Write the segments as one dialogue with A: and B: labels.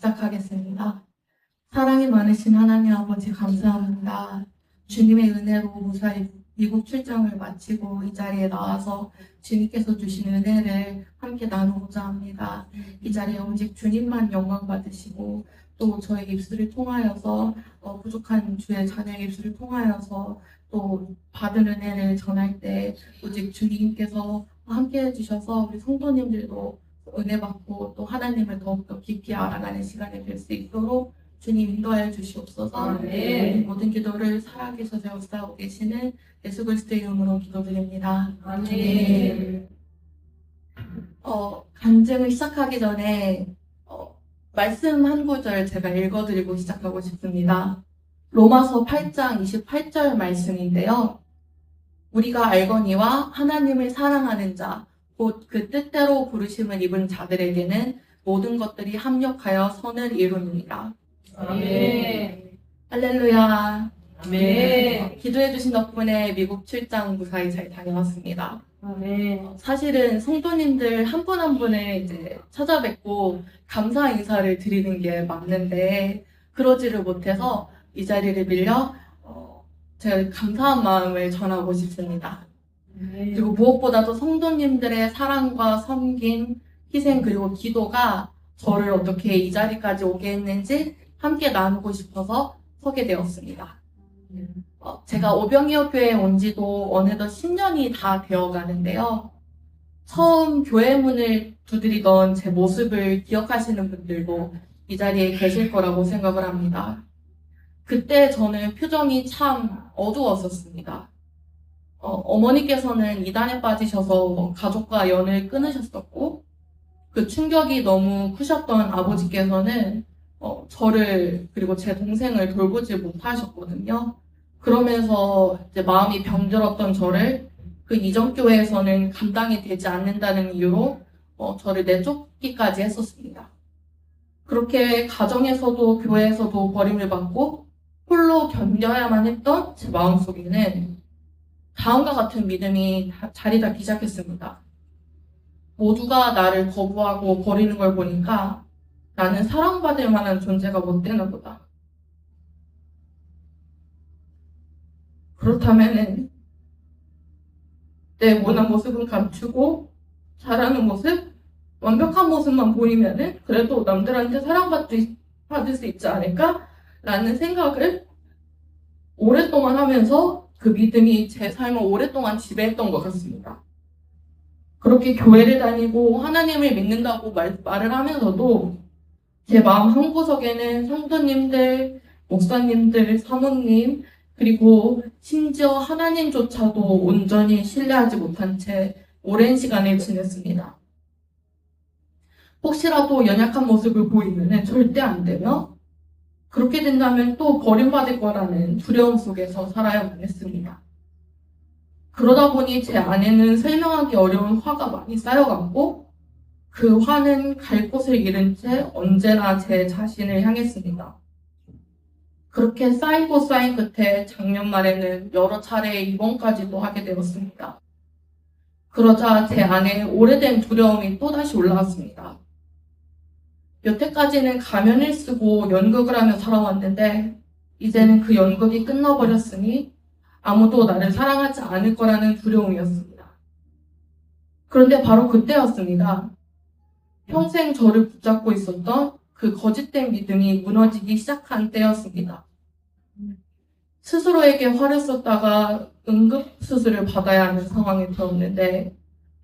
A: 시작하겠습니다. 사랑이 많으신 하나님 아버지 감사합니다. 주님의 은혜로 무사히 미국 출장을 마치고 이 자리에 나와서 주님께서 주신 은혜를 함께 나누고자 합니다. 이 자리에 오직 주님만 영광 받으시고 또 저의 입술을 통하여서 부족한 주의 자녀의 입술을 통하여서 또 받은 은혜를 전할 때 오직 주님께서 함께 해주셔서 우리 성도님들도 은혜 받고 또 하나님을 더욱더 깊이 알아가는 시간이 될 수 있도록 주님 인도하여 주시옵소서. 모든 기도를 살아계셔 세워싸고 계시는 예수 그리스도의 이름으로 기도드립니다.
B: 아멘.
A: 간증을 시작하기 전에 말씀 한 구절 제가 읽어드리고 시작하고 싶습니다. 로마서 8장 28절 말씀인데요. 우리가 알거니와 하나님을 사랑하는 자, 곧 그 뜻대로 부르심을 입은 자들에게는 모든 것들이 합력하여 선을 이루느니라.
B: 아멘.
A: 할렐루야.
B: 아멘.
A: 기도해주신 덕분에 미국 출장 무사히 잘 다녀왔습니다.
B: 아멘.
A: 사실은 성도님들 한 분 한 분을 이제 찾아뵙고 감사 인사를 드리는 게 맞는데 그러지를 못해서 이 자리를 빌려 제가 감사한 마음을 전하고 싶습니다. 그리고 무엇보다도 성도님들의 사랑과 섬김, 희생 그리고 기도가 저를 어떻게 이 자리까지 오게 했는지 함께 나누고 싶어서 서게 되었습니다. 제가 오병이어교회에 온 지도 어느덧 10년이 다 되어 가는데요. 처음 교회 문을 두드리던 제 모습을 기억하시는 분들도 이 자리에 계실 거라고 생각을 합니다. 그때 저는 표정이 참 어두웠었습니다. 어머니께서는 이단에 빠지셔서 가족과 연을 끊으셨었고 그 충격이 너무 크셨던 아버지께서는 저를 그리고 제 동생을 돌보지 못하셨거든요. 그러면서 이제 마음이 병들었던 저를 그 이전 교회에서는 감당이 되지 않는다는 이유로 저를 내쫓기까지 했었습니다. 그렇게 가정에서도 교회에서도 버림을 받고 홀로 견뎌야만 했던 제 마음속에는 다음과 같은 믿음이 자리 잡기 시작했습니다. 모두가 나를 거부하고 버리는 걸 보니까 나는 사랑받을 만한 존재가 못 되나 보다. 그렇다면은 내 모난 모습은 감추고 잘하는 모습, 완벽한 모습만 보이면은 그래도 남들한테 사랑받을 수 있지 않을까? 라는 생각을 오랫동안 하면서 그 믿음이 제 삶을 오랫동안 지배했던 것 같습니다. 그렇게 교회를 다니고 하나님을 믿는다고 말을 하면서도 제 마음 한구석에는 성도님들, 목사님들, 사모님, 그리고 심지어 하나님조차도 온전히 신뢰하지 못한 채 오랜 시간을 지냈습니다. 혹시라도 연약한 모습을 보이면 절대 안 되며 그렇게 된다면 또 버림받을 거라는 두려움 속에서 살아야만 했습니다. 그러다 보니 제 안에는 설명하기 어려운 화가 많이 쌓여갔고 그 화는 갈 곳을 잃은 채 언제나 제 자신을 향했습니다. 그렇게 쌓이고 쌓인 끝에 작년 말에는 여러 차례 입원까지도 하게 되었습니다. 그러자 제 안에 오래된 두려움이 또다시 올라왔습니다. 여태까지는 가면을 쓰고 연극을 하며 살아왔는데 이제는 그 연극이 끝나버렸으니 아무도 나를 사랑하지 않을 거라는 두려움이었습니다. 그런데 바로 그때였습니다. 평생 저를 붙잡고 있었던 그 거짓된 믿음이 무너지기 시작한 때였습니다. 스스로에게 화를 썼다가 응급수술을 받아야 하는 상황이 되었는데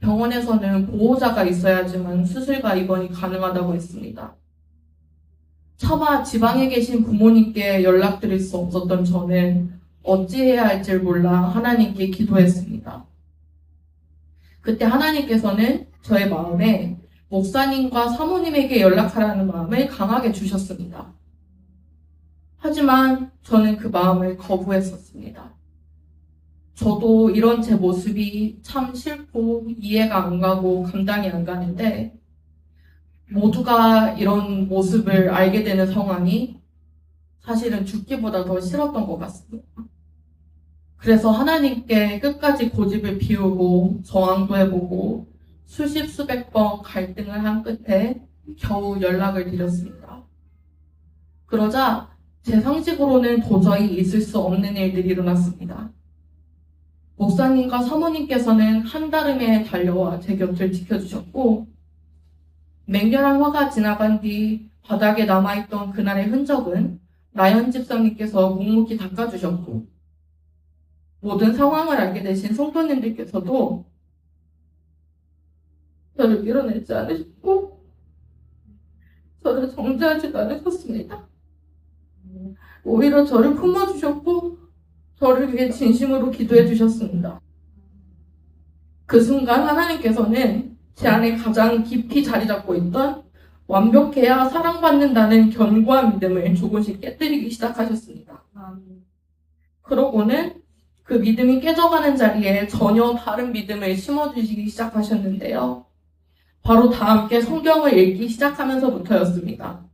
A: 병원에서는 보호자가 있어야지만 수술과 입원이 가능하다고 했습니다. 차마 지방에 계신 부모님께 연락드릴 수 없었던 저는 어찌해야 할지 몰라 하나님께 기도했습니다. 그때 하나님께서는 저의 마음에 목사님과 사모님에게 연락하라는 마음을 강하게 주셨습니다. 하지만 저는 그 마음을 거부했었습니다. 저도 이런 제 모습이 참 싫고 이해가 안 가고 감당이 안 가는데 모두가 이런 모습을 알게 되는 상황이 사실은 죽기보다 더 싫었던 것 같습니다. 그래서 하나님께 끝까지 고집을 피우고 저항도 해보고 수십 수백 번 갈등을 한 끝에 겨우 연락을 드렸습니다. 그러자 제 상식으로는 도저히 있을 수 없는 일들이 일어났습니다. 목사님과 사모님께서는 한달음에 달려와 제 곁을 지켜주셨고, 맹렬한 화가 지나간 뒤 바닥에 남아있던 그날의 흔적은 나연 집사님께서 묵묵히 닦아주셨고, 모든 상황을 알게 되신 성도님들께서도 저를 밀어내지 않으셨고, 저를 정죄하지 않으셨습니다. 오히려 저를 품어주셨고, 저를 위해 진심으로 기도해 주셨습니다. 그 순간 하나님께서는 제 안에 가장 깊이 자리 잡고 있던 완벽해야 사랑받는다는 견고한 믿음을 조금씩 깨뜨리기 시작하셨습니다. 그러고는 그 믿음이 깨져가는 자리에 전혀 다른 믿음을 심어주시기 시작하셨는데요. 바로 다 함께 성경을 읽기 시작하면서부터였습니다.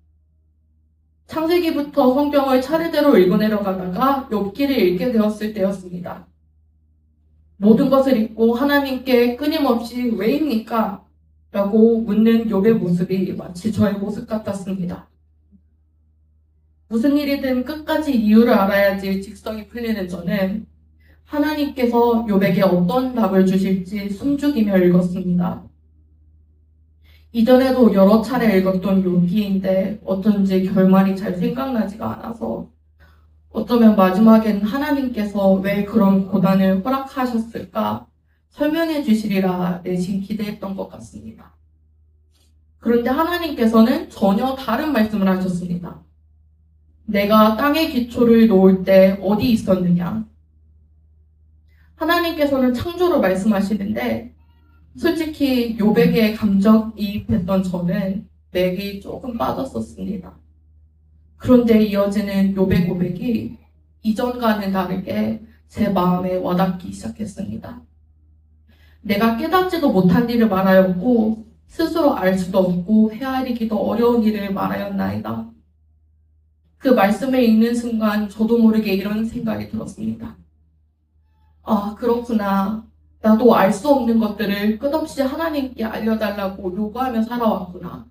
A: 창세기부터 성경을 차례대로 읽어내려가다가 욥기를 읽게 되었을 때였습니다. 모든 것을 잊고 하나님께 끊임없이 왜입니까? 라고 묻는 욥의 모습이 마치 저의 모습 같았습니다. 무슨 일이든 끝까지 이유를 알아야지 직성이 풀리는 저는 하나님께서 욥에게 어떤 답을 주실지 숨죽이며 읽었습니다. 이전에도 여러 차례 읽었던 욥기인데 어쩐지 결말이 잘 생각나지가 않아서 어쩌면 마지막엔 하나님께서 왜 그런 고난을 허락하셨을까 설명해 주시리라 내심 기대했던 것 같습니다. 그런데 하나님께서는 전혀 다른 말씀을 하셨습니다. 내가 땅의 기초를 놓을 때 어디 있었느냐? 하나님께서는 창조로 말씀하시는데 솔직히 욥에게 감정이입했던 저는 맥이 조금 빠졌었습니다. 그런데 이어지는 욥의 고백이 이전과는 다르게 제 마음에 와닿기 시작했습니다. 내가 깨닫지도 못한 일을 말하였고 스스로 알 수도 없고 헤아리기도 어려운 일을 말하였나이다. 그 말씀을 읽는 순간 저도 모르게 이런 생각이 들었습니다. 아, 그렇구나. 나도 알 수 없는 것들을 끝없이 하나님께 알려달라고 요구하며 살아왔구나.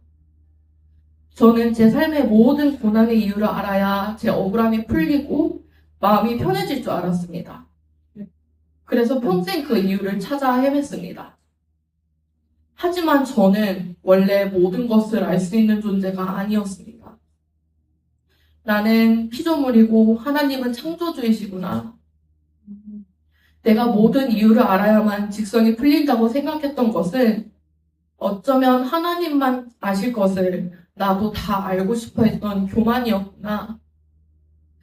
A: 저는 제 삶의 모든 고난의 이유를 알아야 제 억울함이 풀리고 마음이 편해질 줄 알았습니다. 그래서 평생 그 이유를 찾아 헤맸습니다. 하지만 저는 원래 모든 것을 알 수 있는 존재가 아니었습니다. 나는 피조물이고 하나님은 창조주이시구나. 내가 모든 이유를 알아야만 직성이 풀린다고 생각했던 것은 어쩌면 하나님만 아실 것을 나도 다 알고 싶어 했던 교만이었구나.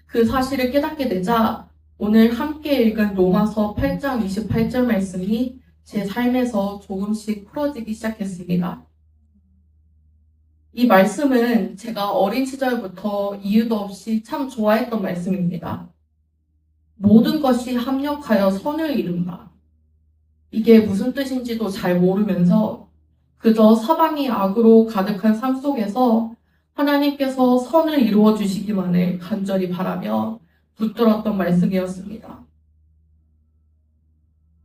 A: 그 사실을 깨닫게 되자 오늘 함께 읽은 로마서 8장 28절 말씀이 제 삶에서 조금씩 풀어지기 시작했습니다. 이 말씀은 제가 어린 시절부터 이유도 없이 참 좋아했던 말씀입니다. 모든 것이 합력하여 선을 이룬다. 이게 무슨 뜻인지도 잘 모르면서 그저 사방이 악으로 가득한 삶 속에서 하나님께서 선을 이루어 주시기만을 간절히 바라며 붙들었던 말씀이었습니다.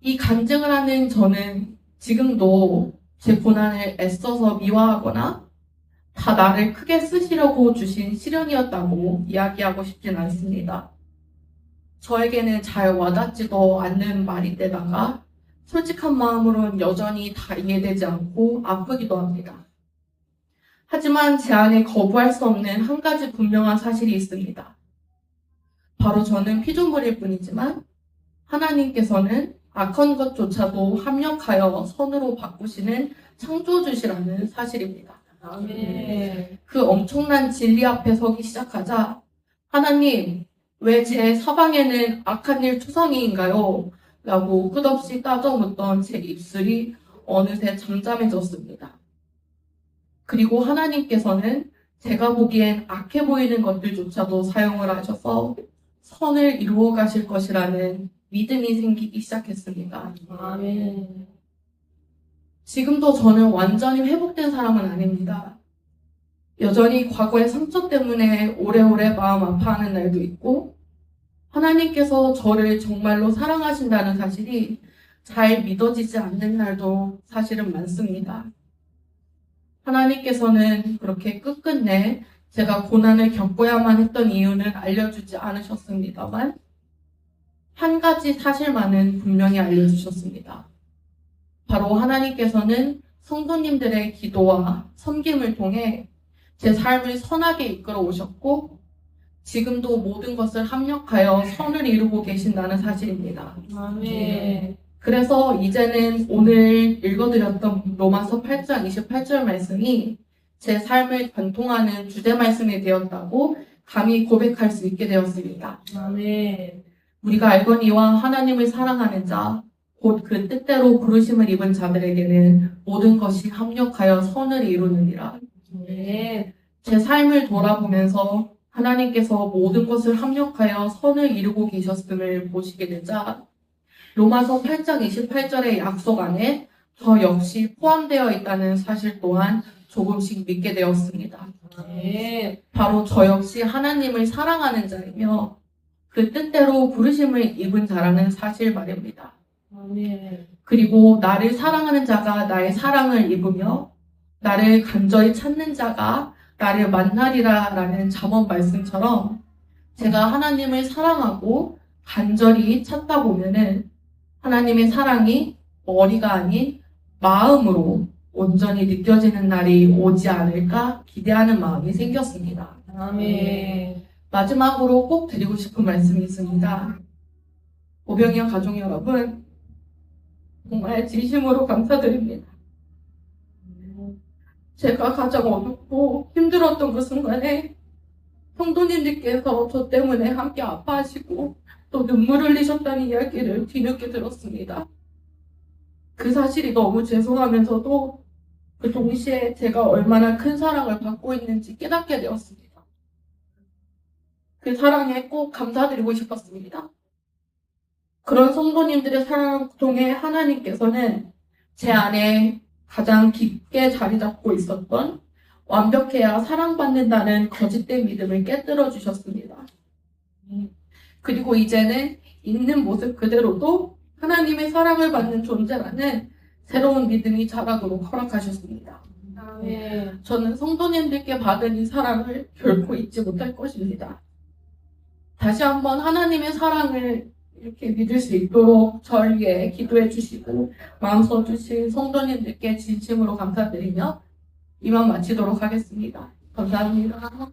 A: 이 간증을 하는 저는 지금도 제 고난을 애써서 미화하거나 다 나를 크게 쓰시려고 주신 시련이었다고 이야기하고 싶진 않습니다. 저에게는 잘 와닿지도 않는 말인데다가 솔직한 마음으로는 여전히 다 이해되지 않고 아프기도 합니다. 하지만 제 안에 거부할 수 없는 한 가지 분명한 사실이 있습니다. 바로 저는 피조물일 뿐이지만 하나님께서는 악한 것조차도 합력하여 선으로 바꾸시는 창조주시라는 사실입니다.
B: 아멘.
A: 그 엄청난 진리 앞에 서기 시작하자 하나님, 왜 제 사방에는 악한 일 투성이인가요? 라고 끝없이 따져 묻던 제 입술이 어느새 잠잠해졌습니다. 그리고 하나님께서는 제가 보기엔 악해 보이는 것들조차도 사용을 하셔서 선을 이루어 가실 것이라는 믿음이 생기기 시작했습니다.
B: 아멘.
A: 지금도 저는 완전히 회복된 사람은 아닙니다. 여전히 과거의 상처 때문에 오래오래 마음 아파하는 날도 있고 하나님께서 저를 정말로 사랑하신다는 사실이 잘 믿어지지 않는 날도 사실은 많습니다. 하나님께서는 그렇게 끝끝내 제가 고난을 겪어야만 했던 이유는 알려주지 않으셨습니다만, 한 가지 사실만은 분명히 알려주셨습니다. 바로 하나님께서는 성도님들의 기도와 섬김을 통해 제 삶을 선하게 이끌어 오셨고, 지금도 모든 것을 합력하여 선을 이루고 계신다는 사실입니다.
B: 아멘.
A: 그래서 이제는 오늘 읽어드렸던 로마서 8장 28절 말씀이 제 삶을 관통하는 주제 말씀이 되었다고 감히 고백할 수 있게 되었습니다.
B: 아멘.
A: 우리가 알거니와 하나님을 사랑하는 자, 곧 그 뜻대로 부르심을 입은 자들에게는 모든 것이 합력하여 선을 이루느니라.
B: 아멘.
A: 제 삶을 돌아보면서 하나님께서 모든 것을 합력하여 선을 이루고 계셨음을 보시게 되자 로마서 8장 28절의 약속 안에 저 역시 포함되어 있다는 사실 또한 조금씩 믿게 되었습니다.
B: 아멘.
A: 바로 저 역시 하나님을 사랑하는 자이며 그 뜻대로 부르심을 입은 자라는 사실 말입니다.
B: 아멘.
A: 그리고 나를 사랑하는 자가 나의 사랑을 입으며 나를 간절히 찾는 자가 나를 만나리라 라는 잠언 말씀처럼 제가 하나님을 사랑하고 간절히 찾다 보면은 하나님의 사랑이 머리가 아닌 마음으로 온전히 느껴지는 날이 오지 않을까 기대하는 마음이 생겼습니다.
B: 아멘.
A: 마지막으로 꼭 드리고 싶은 말씀이 있습니다. 오병이어 가족 여러분, 정말 진심으로 감사드립니다. 제가 가장 어둡고 힘들었던 그 순간에 성도님들께서 저 때문에 함께 아파하시고 또 눈물 흘리셨다는 이야기를 뒤늦게 들었습니다. 그 사실이 너무 죄송하면서도 그 동시에 제가 얼마나 큰 사랑을 받고 있는지 깨닫게 되었습니다. 그 사랑에 꼭 감사드리고 싶었습니다. 그런 성도님들의 사랑을 통해 하나님께서는 제 안에 가장 깊게 자리 잡고 있었던 완벽해야 사랑받는다는 거짓된 믿음을 깨뜨려 주셨습니다. 그리고 이제는 있는 모습 그대로도 하나님의 사랑을 받는 존재라는 새로운 믿음이 자라도록 허락하셨습니다.
B: 아멘.
A: 저는 성도님들께 받은 이 사랑을 결코 잊지 못할 것입니다. 다시 한번 하나님의 사랑을 이렇게 믿을 수 있도록 저를 위해 기도해 주시고 마음 써주신 성도님들께 진심으로 감사드리며 이만 마치도록 하겠습니다. 감사합니다.